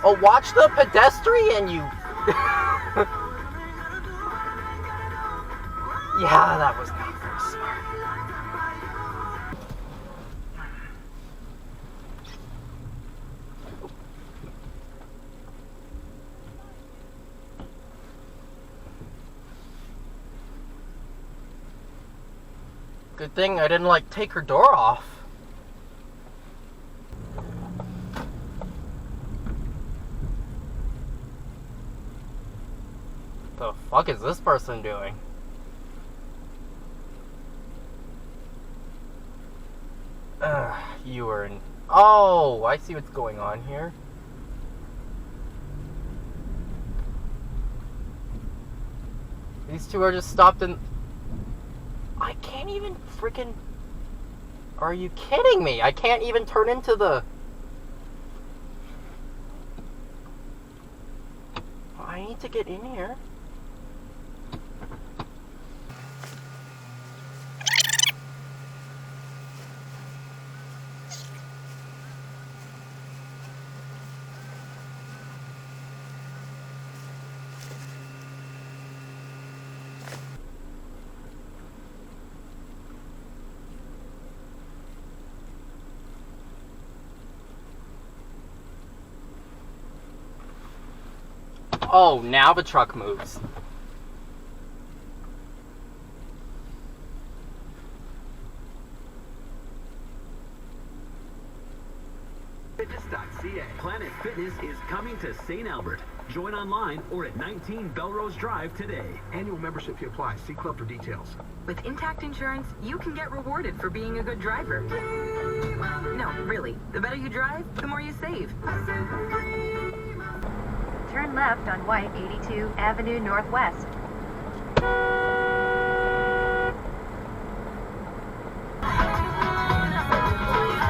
Oh, watch the pedestrian, you... Yeah, that was not very smart. Good thing I didn't, like, take her door off. The fuck is this person doing? You are in... Oh, I see what's going on here. These two are just stopped in... I can't even freaking... Are you kidding me? I can't even turn into the... I need to get in here. Oh, now the truck moves. Fitness.ca. Planet Fitness is coming to St. Albert. Join online or at 19 Belrose Drive today. Annual membership fee applies. See club for details. With Intact Insurance, you can get rewarded for being a good driver. No, really. The better you drive, the more you save. Turn left on White 82 Avenue Northwest.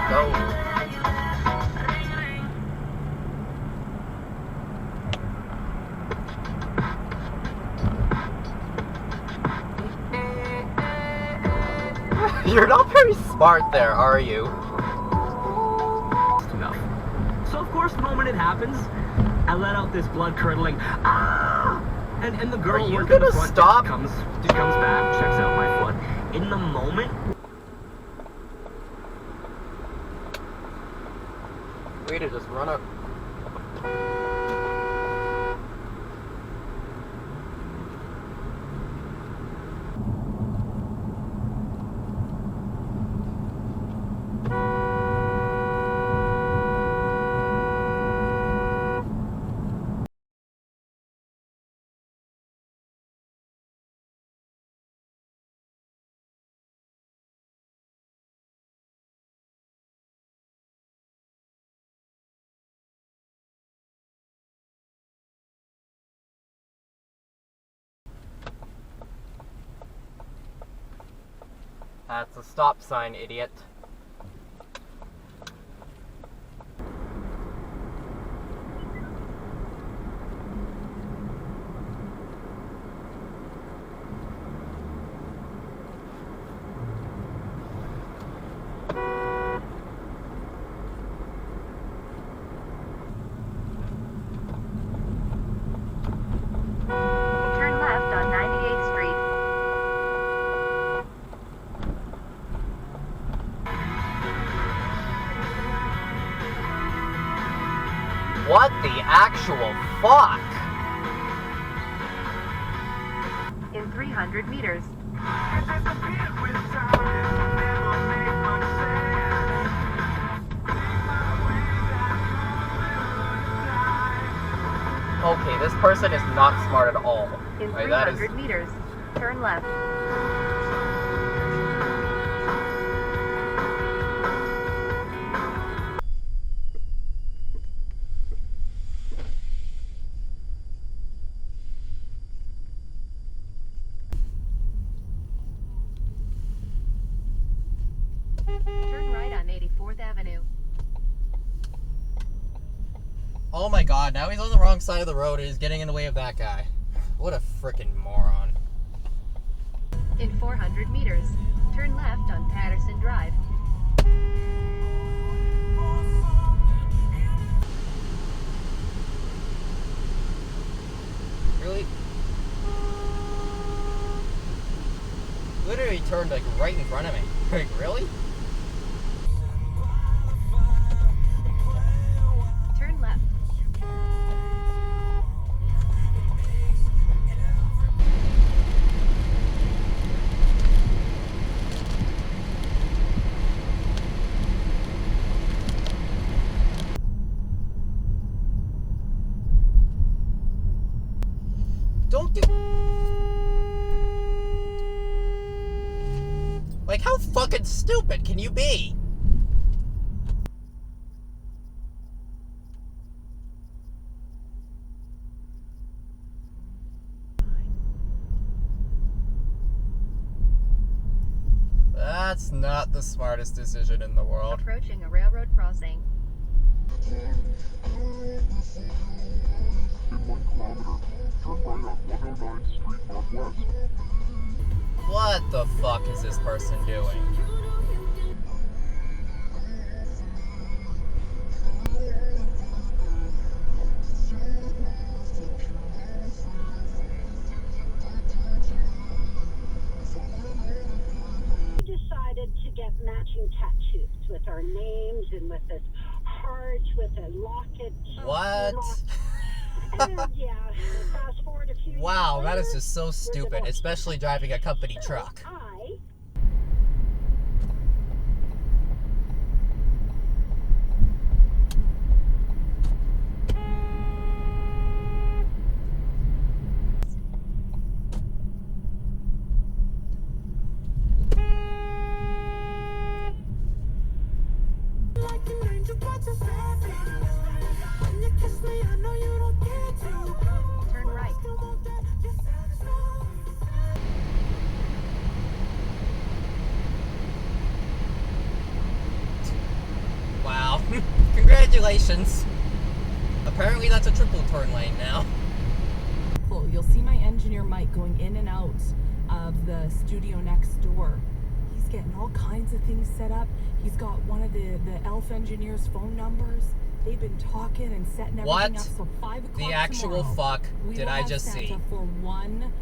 Go. You're not very smart there, are you? Enough. So of course the moment it happens, I let out this blood-curdling ah! And the girl Are you working the gonna front stop? comes back, checks out my foot. In the moment, Way to just run up. That's a stop sign, idiot. Turn left on 98th Street. What the actual fuck? In 300 meters. Okay, this person is not smart at all. In Like, that 300 meters. Turn left. Turn right on 84th Avenue. Oh my god, now he's on the wrong side of the road and he's getting in the way of that guy. What a frickin' moron. In 400 meters. Turn left on Patterson Drive. Literally turned like right in front of me. Like, really? Turn left. Don't do... Like, how fucking stupid can you be? That's not the smartest decision in the world. Approaching a railroad crossing. What the fuck is this person doing? Decided to get matching tattoos with our names and with this heart, with a locket. What? And yeah, fast forward a few Wow, years that is later, just so we're stupid, divorced. especially driving a company So truck. I Turn right. Wow. Congratulations. Apparently that's a triple turn lane now. Cool. You'll see my engineer Mike going in and out of the studio next door. He's getting all kinds of things set up. He's got one of the ELF engineers' phone numbers. They've been talking and setting everything What up. So 5 o'clock the actual tomorrow, fuck we did will I have just Santa see? for one